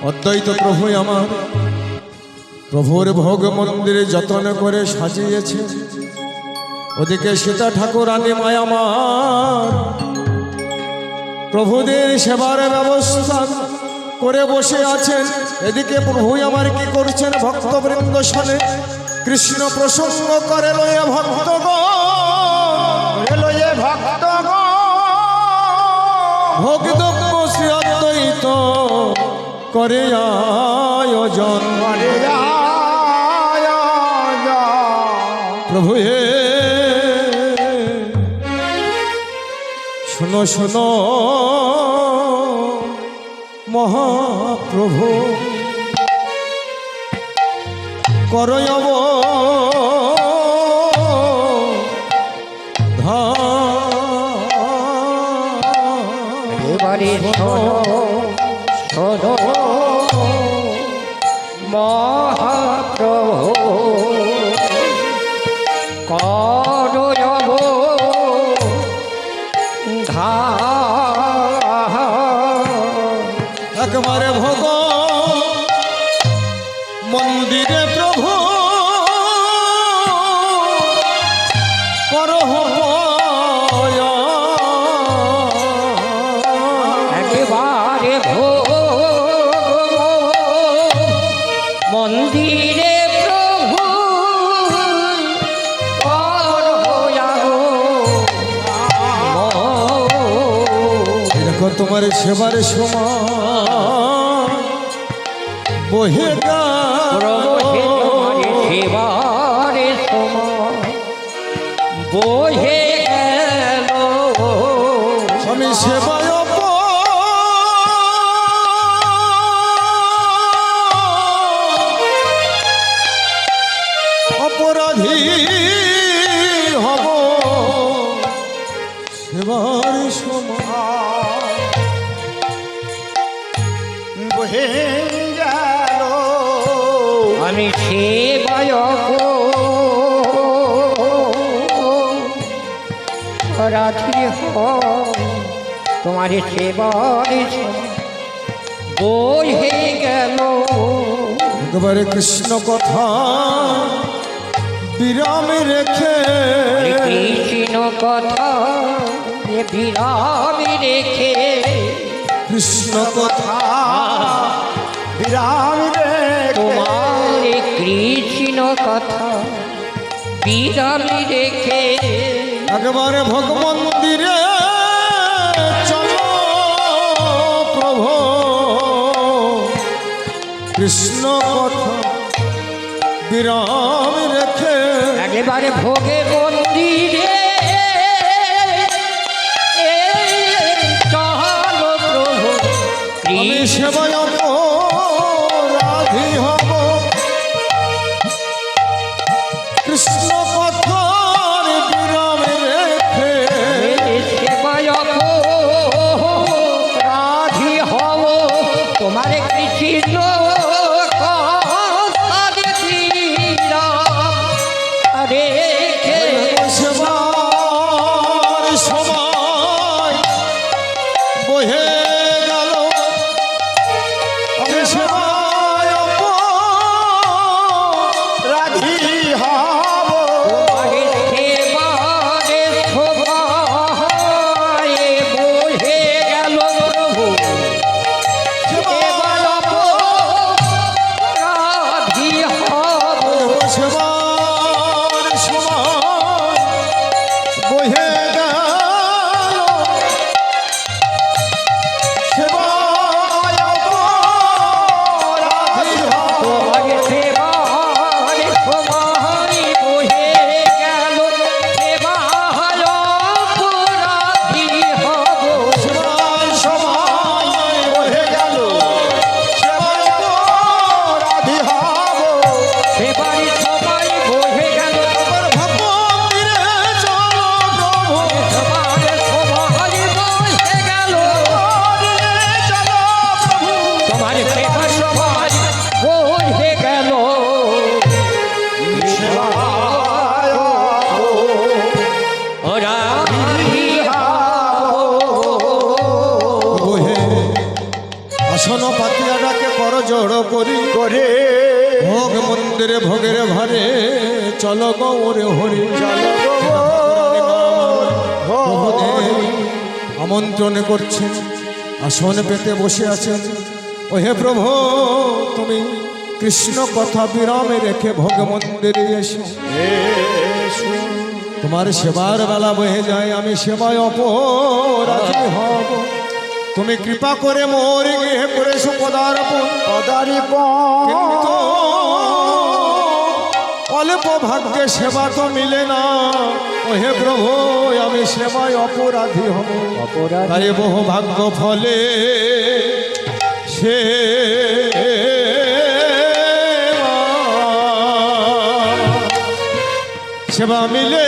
অদ্বৈত প্রভু আমার প্রভুর ভোগ মন্দিরে যত্ন করে সাজিয়েছে। ওদিকে সীতা ঠাকুরানী মায়ামার প্রভুদের সেবার ব্যবস্থা করে বসে আছেন। এদিকে প্রভু আমার কি করছেন? ভক্তবৃন্দ শোনে কৃষ্ণ প্রসঙ্গ করে লয়ে ভক্তগণ ভোগদব্য শ্রী অদ্বৈত করে আয়োজন। প্রভু হে শোনো শোনো মহাপ্রভু করয়ব এবারে শোনো মহাপ্রভু করয়ব একবারে ভোগ মন্দিরে প্রভু করহ একেবারে ভোগ মন্দিরে প্রভু দেখো তোমার সেবার সময় বহে সেবারে সময় বহে গেল আমি সেবায় অপরাধী হব সেবার সময় বহে গেল আমি সেবায় রাধি তোমার সেবার বহে গেল একবারে কৃষ্ণ কথা বিরাম রেখে কৃষ্ণ কথা বিরাম রেখে কৃষ্ণ কথা বিরাম রেখে তোমার কৃষ্ণ কথা বিরাম রেখে একবারে ভোগ মন্দিরে চলো প্রভু কৃষ্ণ কথা বিরাম রেখে একেবারে ভোগে মন্দিরে চলো প্রভু আমি সেবায় রাধি হব কৃষ্ণ কথার বিরাম রেখে সেবায় রাধি হব তোমার কৃষ্ণ রেখে সেবার সময় বহে গেল আমি সেবায় রাধি হব সেবারে শোভায় বহে গেল প্রভু সেবায় জড় করি করে ভোগ মন্দিরে ভোগের ভারে চলো গৌরে হরি চলো গো প্রভুদেব আমন্ত্রণ করছেন, আসন পেতে বসে আছেন। ও হে প্রভু, তুমি কৃষ্ণ কথা বিরামে রেখে ভোগ মন্দিরে এসো। তোমার সেবার বেলা বহে যায়, আমি সেবায় অপরাধী হব। তুমি কৃপা করে মোর গৃহে করেছো পদার্পণ, কিন্তু অল্প ভাগ্যে সেবা তো মিলে না। ও হে প্রভু, আমি সেবায় অপরাধী হব। তাই বহু ভাগ্য ফলে সে সেবা মিলে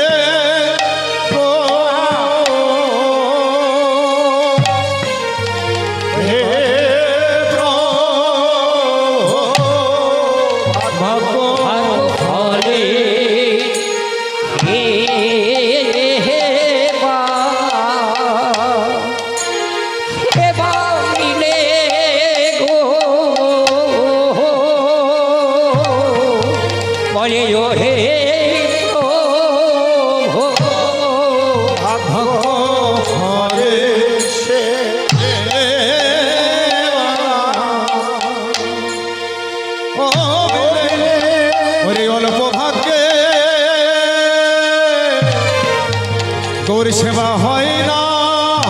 গৌর সেবা হয় না,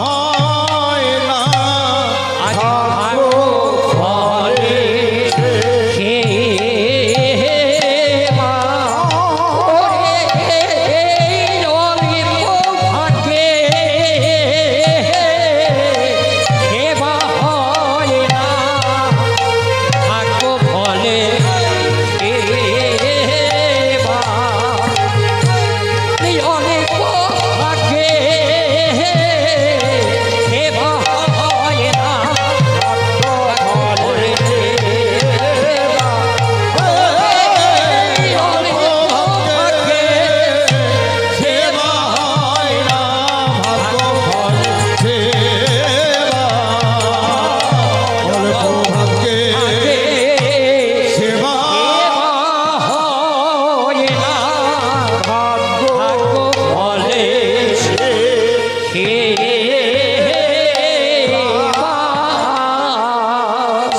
হয় না।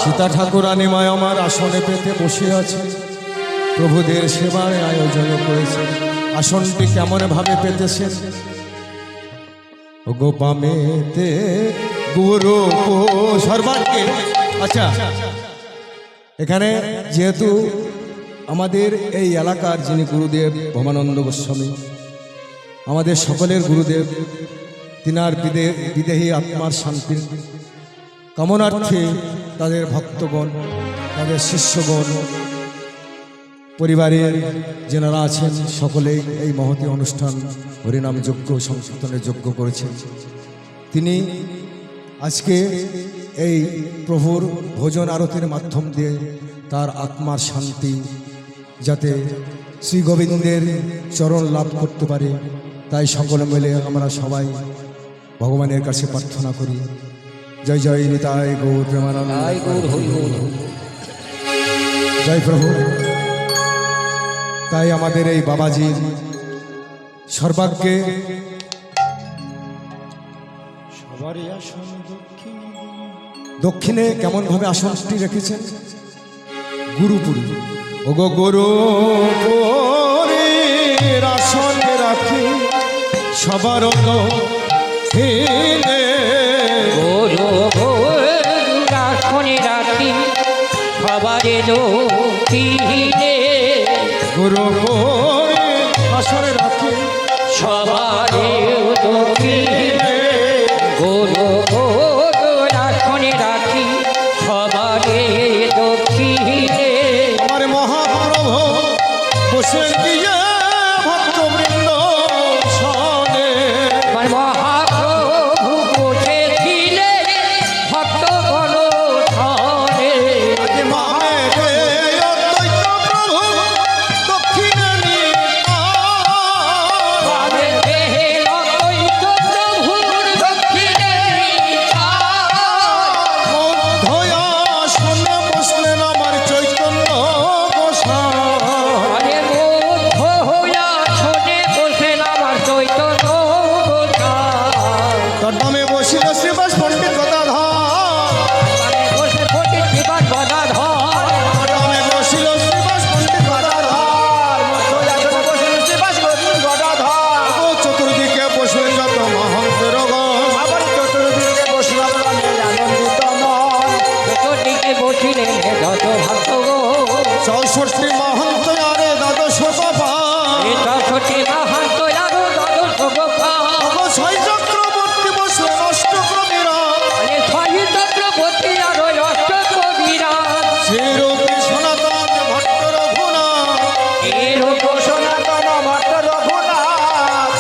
সীতা ঠাকুরানী মায় আমার আসনে পেতে বসে আছে, প্রভুদের সেবায় আয়োজন করেছে। আসনটি কেমন ভাবে পেতেছেন? গোপামেতে গুরু সর্বাঙ্গে। আচ্ছা, এখানে যেহেতু আমাদের এই এলাকার যিনি গুরুদেব ভবানন্দ গোস্বামী, আমাদের সকলের গুরুদেব, তিনার বিদেহী আত্মার শান্তির কামনার্থে তাদের ভক্তগণ, তাদের শিষ্যগণ, পরিবারের যেনারা আছেন সকলেই এই মহতী অনুষ্ঠান হরিনাম যজ্ঞ সংকীর্তনের যজ্ঞ করেছেন। তিনি আজকে এই প্রভুর ভোজন আরতির মাধ্যম দিয়ে তার আত্মার শান্তি যাতে শ্রী গোবিন্দের চরণ লাভ করতে পারে, তাই সকলে মিলে আমরা সবাই ভগবানের কাছে প্রার্থনা করি। জয় জয় নিতাই গৌর প্রেমানন্দ, জয় প্রভু। তাই আমাদের এই বাবাজি সর্বাগ্যে সবারই আসন দক্ষিণে কেমন ভাবে আসনটি রেখেছেন? গুরুপুরী। ওগো গুরুপুরীর আসনে রাখি সবার দক্ষিণে, আসনে রাখি সবার দক্ষিণে, গুরুপুরীর আসনে রাখি সবার দক্ষিণে, আসনে রাখি সবার দক্ষিণে। আমার মহাপ্রভু বসে গিয়ে ভক্তবৃন্দ সনে, আমার মহাপ্রভু বসেছিলে ভক্তগণ সনে, মামেতে অদ্বৈত প্রভু দক্ষিণে ভাবে দেহে অদ্বৈত প্রভু ছিলেন যত ভক্ত গো 64 মহন্ত আরে দ্বাদশ গোপাল এই 64 মাহান্ত আরো দ্বাদশ গোপাল ছয় চক্রবর্তী বসলেন অষ্টকবিরা আরে ছয় চক্রবর্তী আরো অষ্ট কবিরা শ্রীরূপী সনাতন ভট্ট রঘুনাথ এর সনাতন ভট্ট রঘুনাথ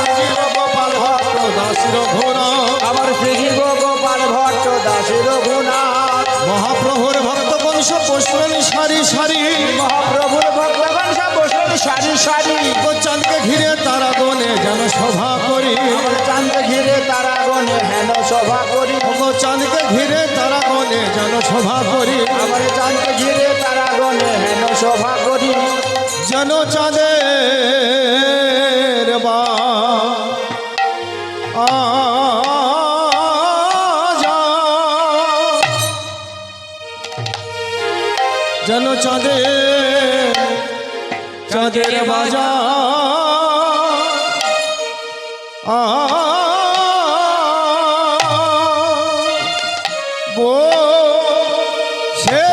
গোপাল ভট্ট দাস রঘুনাথ আমার শ্রী গোপাল ভট্ট দাস রঘুনাথ মহাপ্রভুর ভক্ত বংশ বসলেন সারি সারি মহাপ্রভুর ভক্তগণ সব বসলেন সারি সারি চাঁদকে ঘিরে তারা গনে যেন সভা করি আমার চাঁদ ঘিরে তারা গণে হেন সভা করি চাঁদকে ঘিরে তারা গনে যেন সভা করি আমার চাঁদ ঘিরে তারা গণে হেন সভা করি যেন চাঁদের বা যেন চাঁদের বাজা বো সে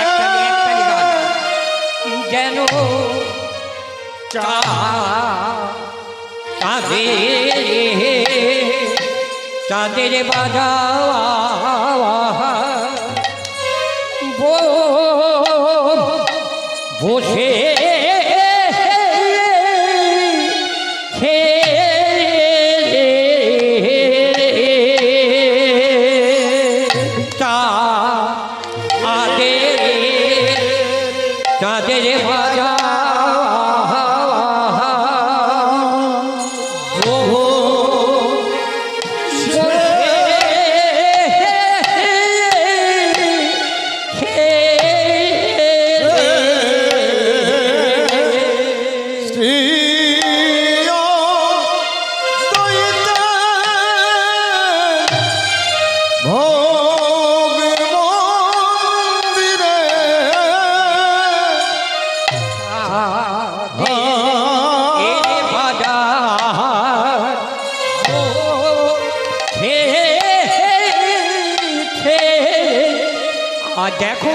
একটালি গান যেন চাঁদের বাজা বসে চাঁদের বাজা দেখো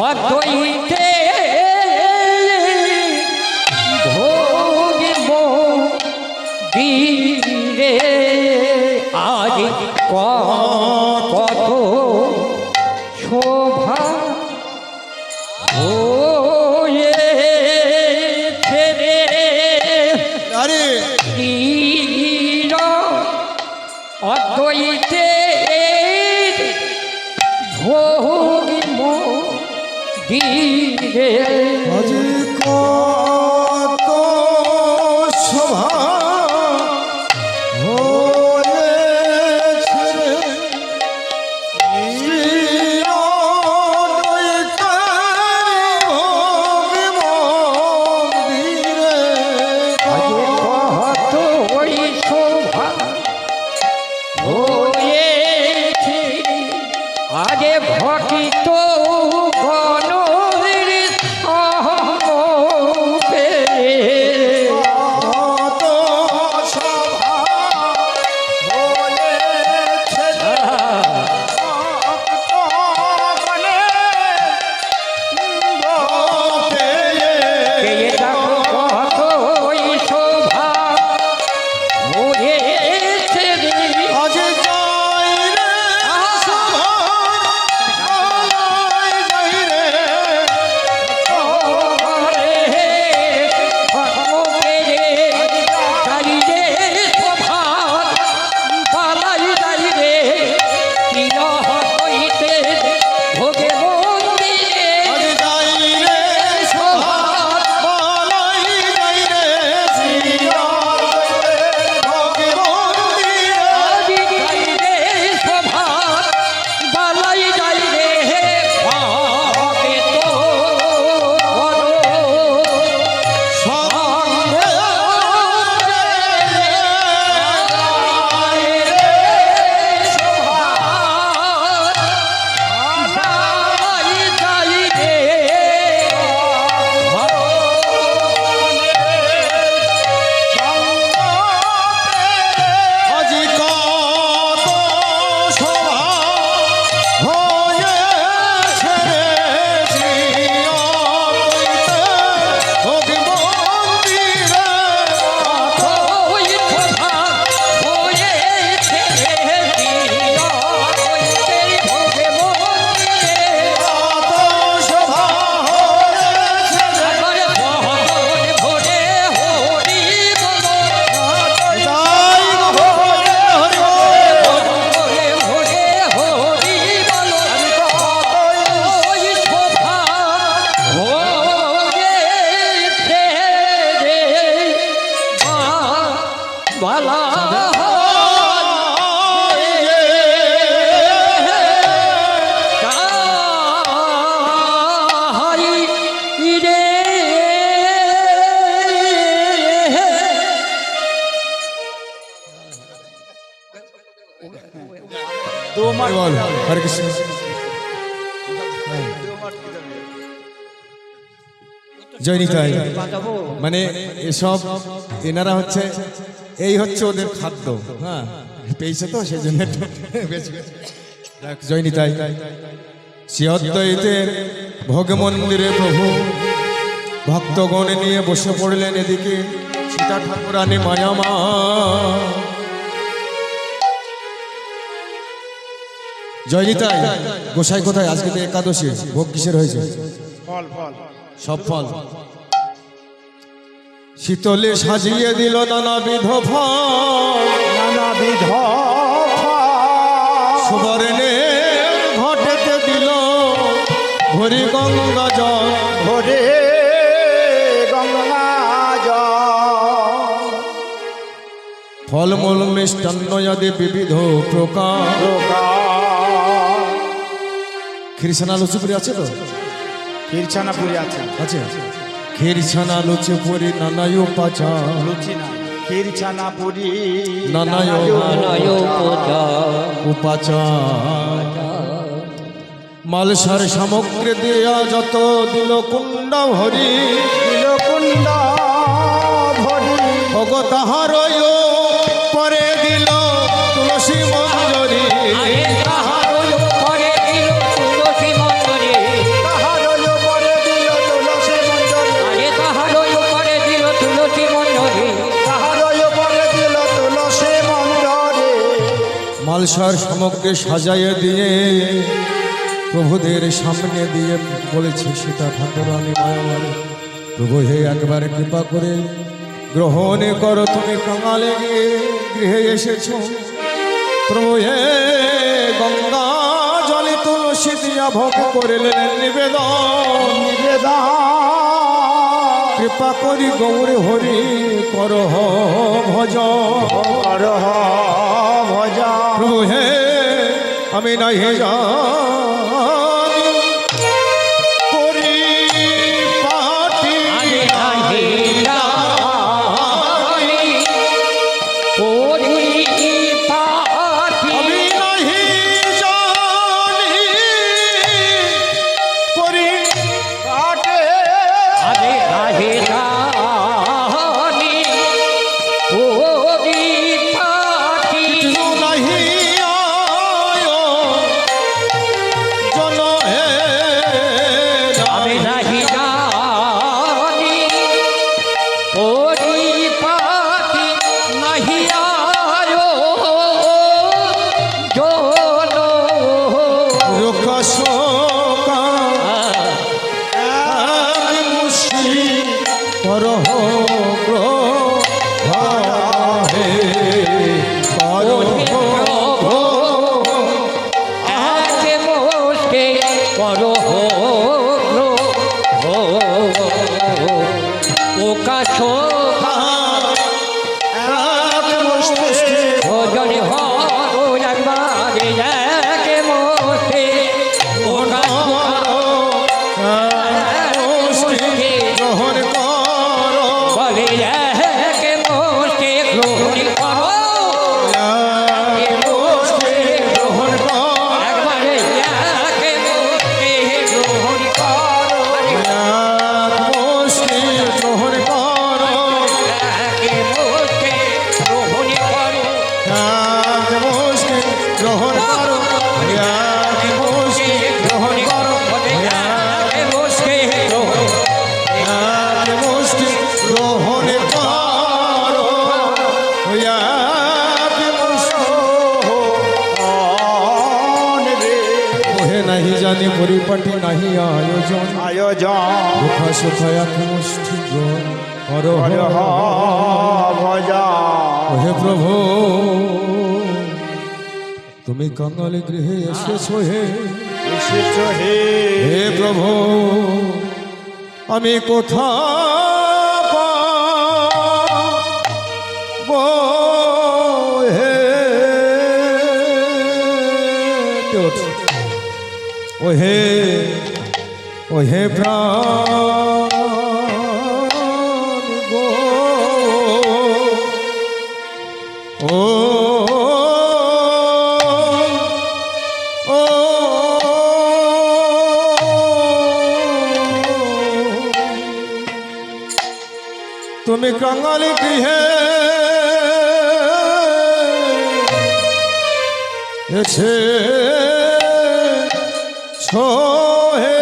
অদ্বৈতে ভোগিব বীরে আজ কত শোভা হয়েছে রে আরে অদ্বৈতে ভোগিব বীরে আজ কত শোভা হয়েছে রে শ্রী অদ্বৈতের ভোগ মন্দিরে। কত ওই শোভা হয়েছে আরে ভকিত গণ বালা বল হরে কৃষ্ণ। জয় নিতাই। মানে এসব এনারা হচ্ছে এই হচ্ছে ওদের খাদ্য, হ্যাঁ পেয়েছে তো সেই জন্য একটু বেশি বেশি। যাক, জয় নিতাই। শ্রী অদ্বৈতের ভোগ মন্দিরে প্রভু ভক্তগণ নিয়ে বসে পড়লেন এদিকে সীতা ঠাকুরানী মায়ামা। জয় নিতাই। গোসাই কোথায়? আজকে তো একাদশী, ভোগ কিসের হয়েছে? ফল ফল সব ফল শীতলে সাজিয়ে দিল নানাবিধ ফল, নানাবিধ সুবর্ণে ঘটেতে দিল ভরি গঙ্গা জল, ভরে গঙ্গা জল ফলমূল মিষ্টান্ন আদি বিবিধ প্রকার। ক্ষীরছানা লুচিপুরি আছে তো? ক্ষীরছানাপুরি আছে, আছে। ক্ষীরছানা লুচিপুরি নানায় উপাচার, লুচি না ক্ষীরছানাপুরি নানায় নানায় উপাচার। মালসার সামগ্রী দিয়া যত দিল কুণ্ড ভরি, দিল কুণ্ড ভরি ভগ তাহার পরে দিল তুলসী মঞ্জরি, তাহার পরে দিল তুলসী মঞ্জরি মালসার সামগ্রী সাজাইয়ে দিয়ে প্রভুদের সামনে দিয়ে বলেছে সীতা ঠাকুরানী মায়ামারে, প্রভু হে একবার কৃপা করে গ্রহণ করো, তুমি কাঙালে গিয়ে গৃহে এসেছ। প্রভু হে গঙ্গা জলে তুলসী দিয়া ভোগ করিলেন নিবেদন, কৃপা করি গৌর হরি করহ ভজন, প্রভু হে আমি নাই জানি পরিপাটি, আমি নাহি জানি পরিপাটি, কিছু নাহি আয় জন হে আমি নাহি জানি পরিপাটি নাহি আয়ো জন রোকা শোকা মুশি করহ হে একে মোষকে করো ওকা শোভা ভজনে হো একবার একে মোষকে ওকা গ্রহণ করো, বলে একে মোষকে গ্রহণ করো গ্রহণ করো, একবারে একে মোষকে গ্রহণ করো মুষ্টি গ্রহণ করো, একে মোষকে গ্রহণ করো মুষ্টি গ্রহণ করো, মুষ্টি গ্রহণ করো, একে মোষকে গ্রহণ মুষ্টি গ্রহণ করো, ওহে নাহি জানি পরিপাটি নাহি আয়োজন, দুঃখা সুখা এক মুষ্টি করো ওহে প্রভু তুমি কাঙালি গৃহে এসেছো হে, হে প্রভু আমি কোথা পাবো ওহে প্রাণ গো ও ও তুমি কাঙালি গৃহে এসে ছোহে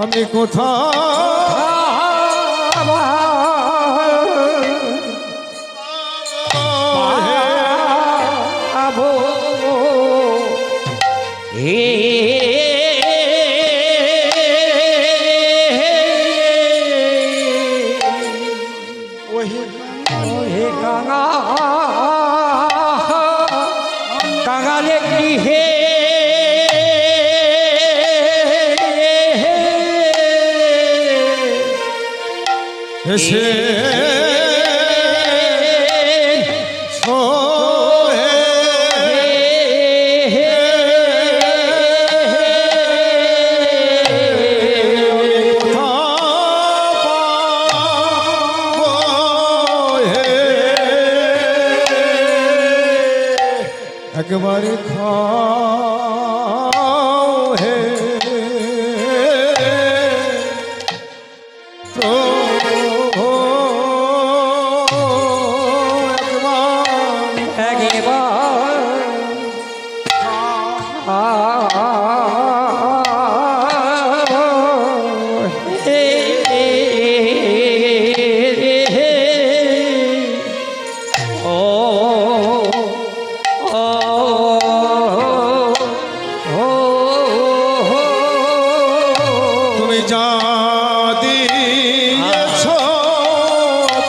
আমি কাঙালে গৃহে এসে ছোহে একবারে খাও হে প্রভু একবার তুমি যা দিয়েছ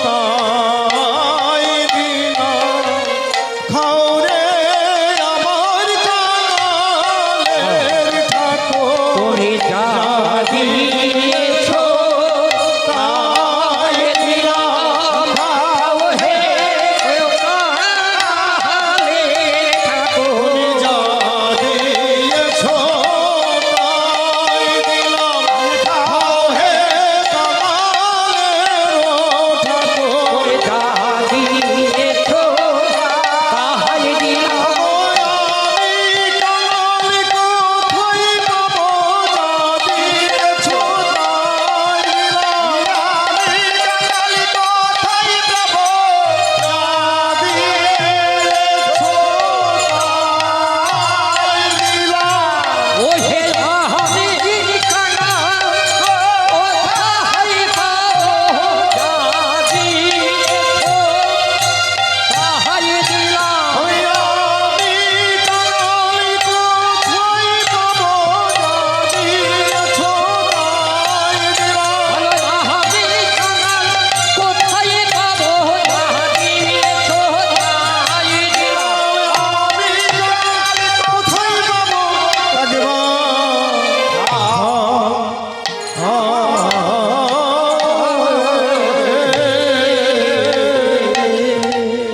তাই দিলাম খাও রে আমার কাঙালের ঠাকুর তুমি যা দিয়েছ তাই দিলাম খাও হে কাঙালে ঠাকুর তুমি যা দিয়েছ তাই দিলাম খাও হে কাঙালের ঠাকুর যা দিয়েছ তাই দিলাম ওহে আমি কানা ও তাই পাও জাদি তাই দিলাম আমি কানা কোথায় পাবো জাদি তাই দিলাম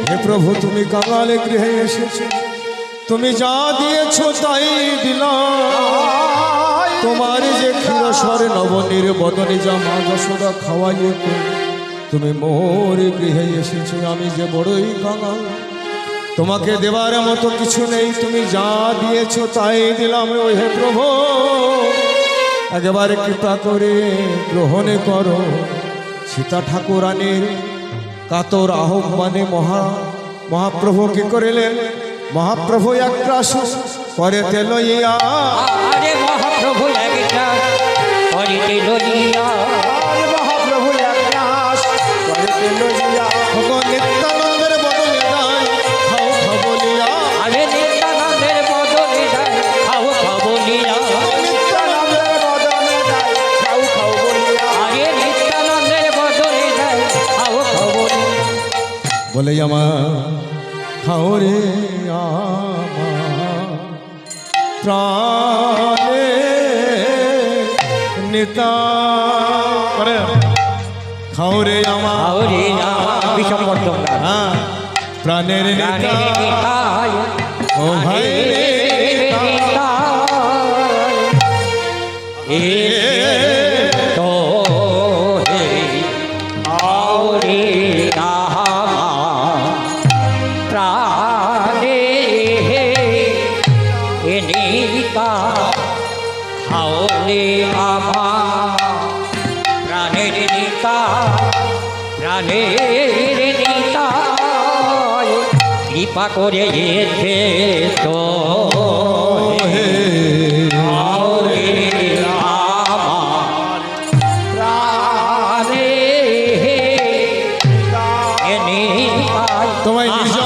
হে প্রভু তুমি কাঙালে গৃহে এসেছো তুমি যা দিয়েছো তাই দিলাম তোমার যে ক্ষীরস্বরে নবনীর বদনে যা মা যশোদা খাওয়াইয়ে তুমি মোর গৃহে এসেছো আমি যে বড়ই কাঙাল তোমাকে দেবার মতো কিছু নেই তুমি যা দিয়েছো তাই দিলাম ও হে প্রভু একেবারে কৃপা করে গ্রহণে করো সীতা ঠাকুরানীর কাতর আহ্বানে মহাপ্রভু কি করিলেন মহাপ্রভু এক গ্রাস করেতে লইয়া আরে মহাপ্রভু একটা করিতে লইয়া মহাপ্রভু এক গ্রাস করিতে লইয়া নিত্যানন্দের বদলে দায় খাও খাবলিয়া আরে নিত্যানন্দের বদলে যায় খাও খাবলিয়া নিত্যানন্দের বদনে যায় খাও খাও বলিয়া আরে নিত্যানন্দের বদলে যায় খাও খাবলিয়া বলে আমার খাও রে আমার প্রাণে নিতা করে খাও রে আমার খাও রে বিষম বর্ধন গান হ্যাঁ প্রাণের নেতা প্রাণের নিতাই ও ভাই রে তো হে আউরে প্রাণে হে নিতা হাওলে আমার প্রাণের নিতা প্রাণের নিতা কৃপা করে এসে তো হে আউরে আমার প্রাণে হে নিতা তোমায় নিজ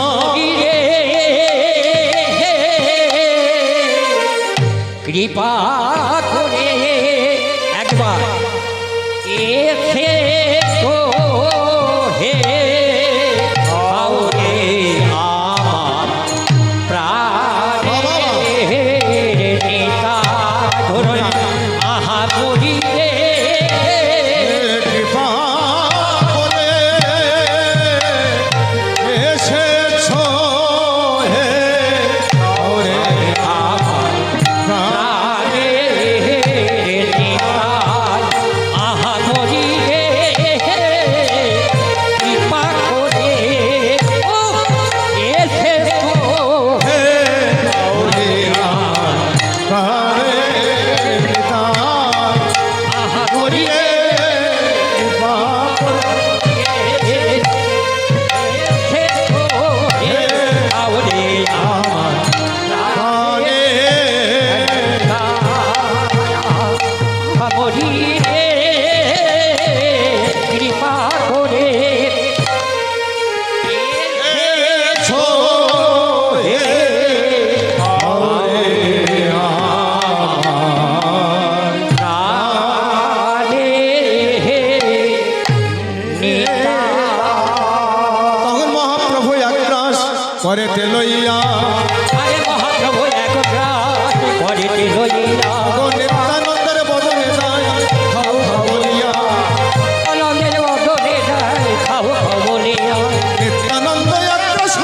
কৃপা করে একবার এসে তো হে আউরে আমার প্রাণে নিতা ধরুন আহা করি রে কৃপা করে এসেছো হে ওরে আমার প্রাণে নিতা আহা করি রে কৃপা করে ও এসে তো হে ওরে প্রাণে পিতা আহা করি রে কৃপা আমার প্রাণে কৃপা করে এসো হে ওরে আমার তখন মহাপ্রভু একরাশ করে লইয়া মহাপ্রভু এক গ্রাস করে লইয়া গো নিত্যানন্দের বদনে যায় খাও খাও বলিয়া আনন্দের বদনে যায় খাও খাও বলিয়া নিত্যানন্দ একরাশ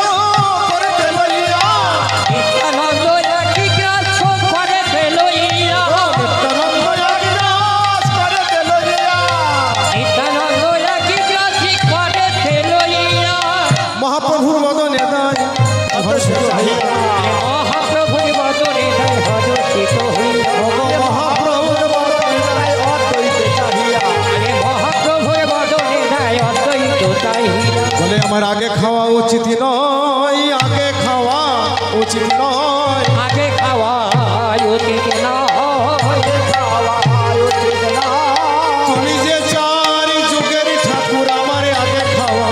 করে লইয়া নিত্যানন্দ একই গ্রাস করে লইয়া নিত্যানন্দ একরাশ করে লইয়া নিত্যানন্দ একই গ্রাস করে লইয়া মহাপ্রভুর বদনে যায় হর্ষিত হইয়া মহাপ্রভুর বদনে যায় হর্ষিত হইয়া মহাপ্রভুর বদনে যায় অদ্বৈতে চাহিয়া আরে মহাপ্রভুর বদনে যায় অদ্বৈত চাহিয়া বলে আমার আগে খাওয়া উচিত নয় আগে খাওয়া উচিত নয় আগে খাওয়া উচিত নয় তুমি যে চারি যুগের ঠাকুর আমার আগে খাওয়া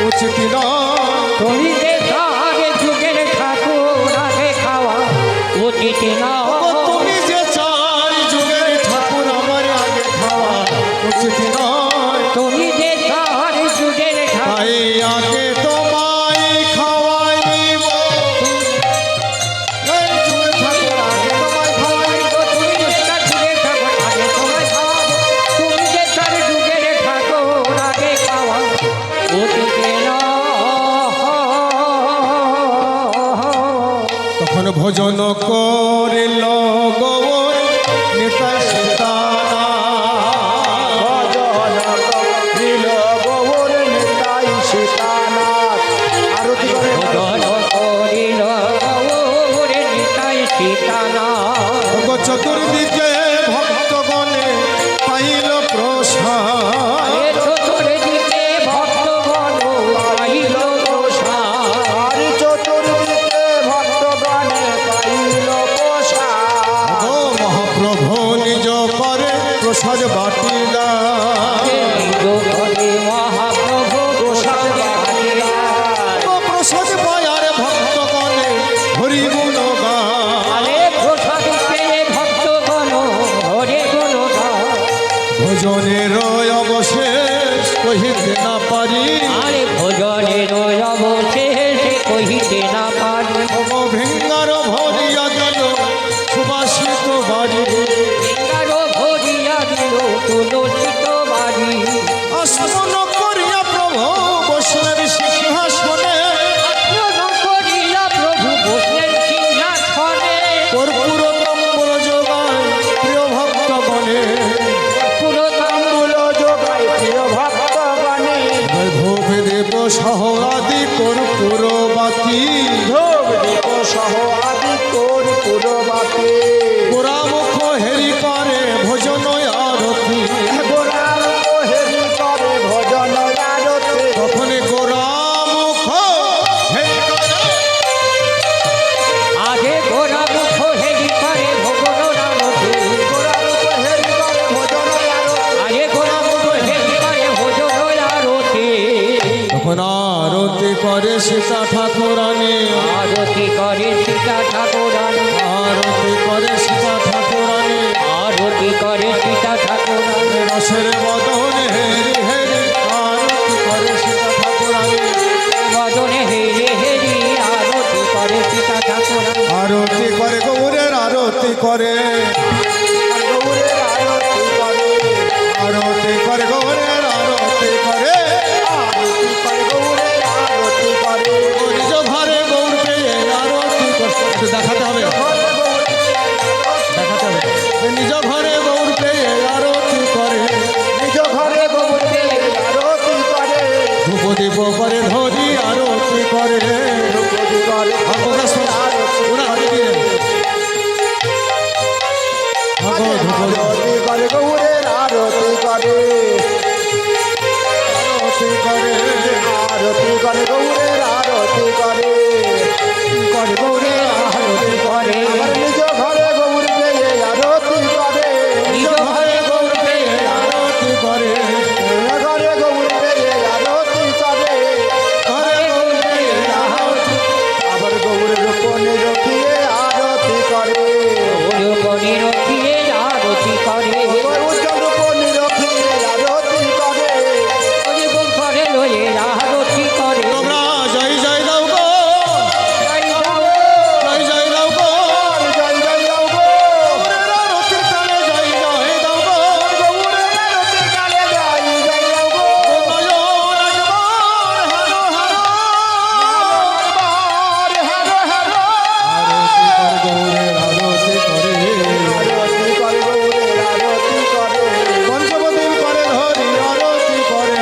উচিত নয় তুমি যে আগে যুগের ঠাকুর আগে খাওয়া উচিত ও নয় তুমি যে চারি যুগের ঠাকুর আমার আগে খাওয়া উচিত নয় তুমি যে চার যুগের ঠাকুর তাই আগে তোমায় খাওয়াইব এই যুগের ঠাকুর আগে তোমায় খাওয়াইব তুমি যে চার যুগের ঠাকুর আগে তোমায় খাওয়া তুমি যে চার যুগের ঠাকুর আগে খাওয়া উচিত নয় তখন ভোজন করিল গৌর নিতাই সীতানা ভজন করিল ওরে নিতাই সীতানা গো চতুর্দিকে ভক্তগণে পাইল প্রসাদ এ চতুর্দিকে ভক্তগণ পাইল প্রসাদ গো মহাপ্রভু নিজ করে প্রসাদ বাটিলা যোগরে মহাপ্রভু প্রসাদ বাটিলা গো প্রসাদ পায়ার ভক্তগণে হরি গুণ গান আরে প্রসাদ পেয়ে ভক্তগণ হরে গুণ গান ভোজনের অবশেষ কহিতে না পারি আরে ভোজনের অবশেষে কহিতে না পারি ভেঙ্গার ভরিয়া দিল সুবাসিত বাড়ি আরো ভরিয়া দিল তুলসিত বাড়ি আসন করিয়া প্রভু বৈষ্ণবী সহ আদি কর্পূরবাতি ধূপ দীপ সহ আদি কর্পূরবাতি গোরা মুখ হেরি করে ভোজন আরতি গোরার হেরি করে ভজন আরতি তখন গোরা মুখ হেরি করে আগে গোরা মুখ হেরি করে ভগবান আরতি গোরার হেরি করে ভজন আরতি আগে গোরা মুখ হেরি করে ভজন আরতি তখন আরতি করে সীতা ঠাকুরানী আরতি করে সীতা ঠাকুরানী আরতি করে সীতা ঠাকুরানী আরতি করে সীতা ঠাকুরানী রসের বদনে হেরি হেরি আরতি করে সীতা ঠাকুরানী বদনে হেরি হেরি আরতি করে সীতা ঠাকুরানী আরতি করে গৌরের আরতি করে গৌরের আরতি করে আরতি করে গৌরের আরতি করে আরতি করে গৌরের আরতি করে নিজ ঘরে গৌর পেয়ে আরতি করে একটু দেখাতে হবে দেখাতে হবে নিজ ঘরে গৌর পেয়ে আরতি করে নিজ ঘরে গৌরে আরতি করে ধূপ দীপ করে ধরি আরতি করে দ্রৌপদী করে ভগবান ওরা আরতি দিয়ে ভগবান আরতি করে গৌরের আরতি করে আরতি করে আরতি করে গৌরের আরতি করে করে গৌরে আরতি করে আবার নিজ ঘরে গৌর পেয়ে আরতি করে নিজ ঘরে গৌর পেয়ে আরতি করে ঘরে গৌর পেয়ে আরতি করে ঘরে গৌর পেয়ে আরতি আবার গৌরের কোণে রখিয়ে আরতি করে গৌরবনে রখিয়ে আরতি করে উজ্জ্বল কোণে রখিয়ে আরতি করে জীবন করে লয়ে আরতি করে তোমরা জয় জয় দাও গো জয় দাও জয় জয় দাও গো জয় জয় দাও গো গৌরের আরতির তালে জয় জয় দাও গো গৌরের আরতি গানে জয় জয় দাও গো নয়ন একবার হারো হারো হারো হারো আরতি করে গৌরের আরতি করে আরতি করে গৌরের আরতি করে পঞ্চবদীপ করে ধরি আরতি করে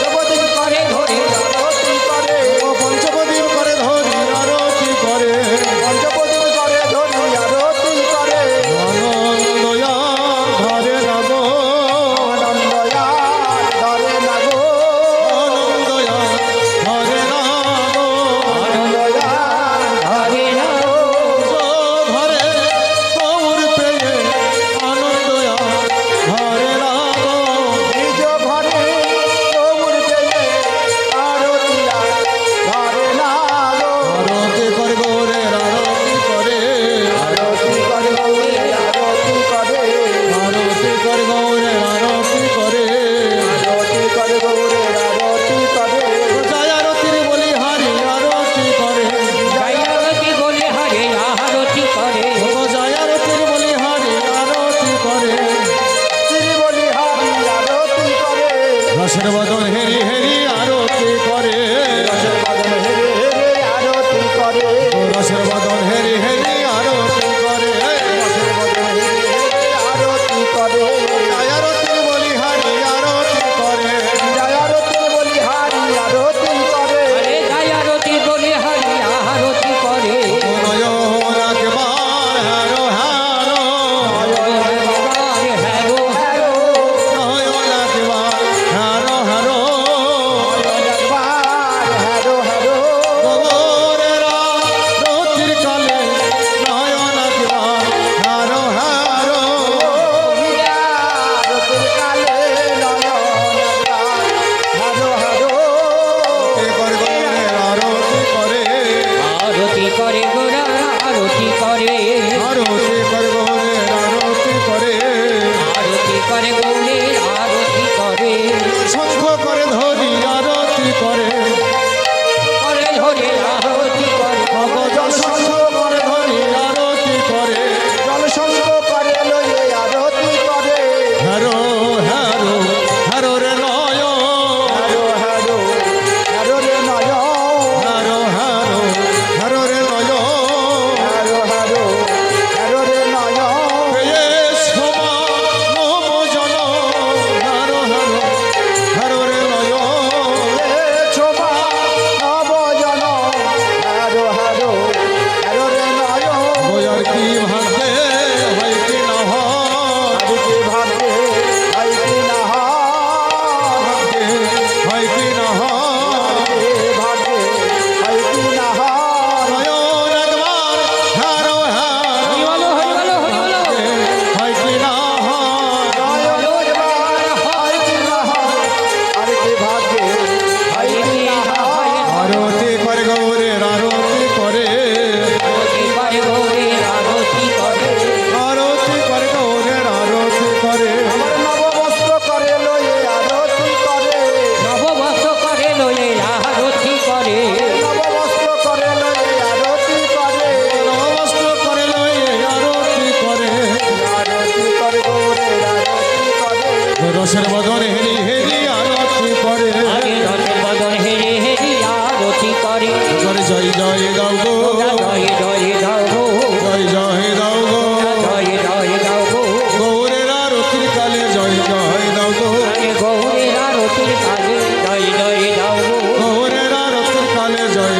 জগদীপ করে ধরে আরতি করে ও পঞ্চবদীপ করে ধরি আরতি করে পঞ্চপদীপ করে ধরে আরতি করে আনন্দয়া ধরে রাগো আনন্দয়ার ধরে লাগো আনন্দয়া ধরে রাগো আনন্দয়ার হরে রাম ঘরে গৌর পেয়ে আনন্দয়া ধরে রাগো নিজ ঘরে গৌর পেয়ে আরতিয়া ধরে লাগো আরতি করে গৌরের আরতি করে আরতি করে গৌরের আরতি করে আরতি করে গৌরের আরতি করে আরতি করে গৌরের আরতি করে জয় আরতির বলি হারি আরতি করে জয় আরতি বলে হরে আরতি করে ও জয় আরতির বলি হারি আরতি করে শ্রী বলি হারি আরতি করে রসের বদন হেরি হেরি আরতি করে রসের বদন হেরে হেরে আরতি করে রসের বদন হেরি হেরি আরতি করে রসের বদন হেরে হেরে আরতি করে জয় আরতির বলি হারি আরতি করে জয় আরতি বলি হারি আরতি করে হরে জয় আরতি বলে হরে আরতি করে ও নয়ন একবার হারো হারো ভগবান হ্যারো হ্যালো নয়ন একবার হারো হারো একবার হ্যালো হ্যালো গৌরের আরতির কালে নয়ন একবার হারো হারো আরতির কালে নয়ন একবার হ্যালো হ্যালো করে গৌরের আরতি করে আরতি করে গোরা আরতি করে আরতি করে গৌরের আরতি করে আরতি করে গৌরের আরতি করে শঙ্খ করে ধরি আরতি করে করে ধরে আরতি করে জল শঙ্খ করে ধরি আরতি করে জল সঙ্গ করে লয়ে আরতি করে হ্যারো হ্যারো হ্যারো রে নয় হ্যালো হ্যালো হ্যালো রে নয়ন হ্যারো হ্যারো হ্যারো রে নয় হ্যালো হ্যালো হ্যালো রে নয়ন পেয়ে সমান জন হ্যারো হ্যারো হ্যারো গেল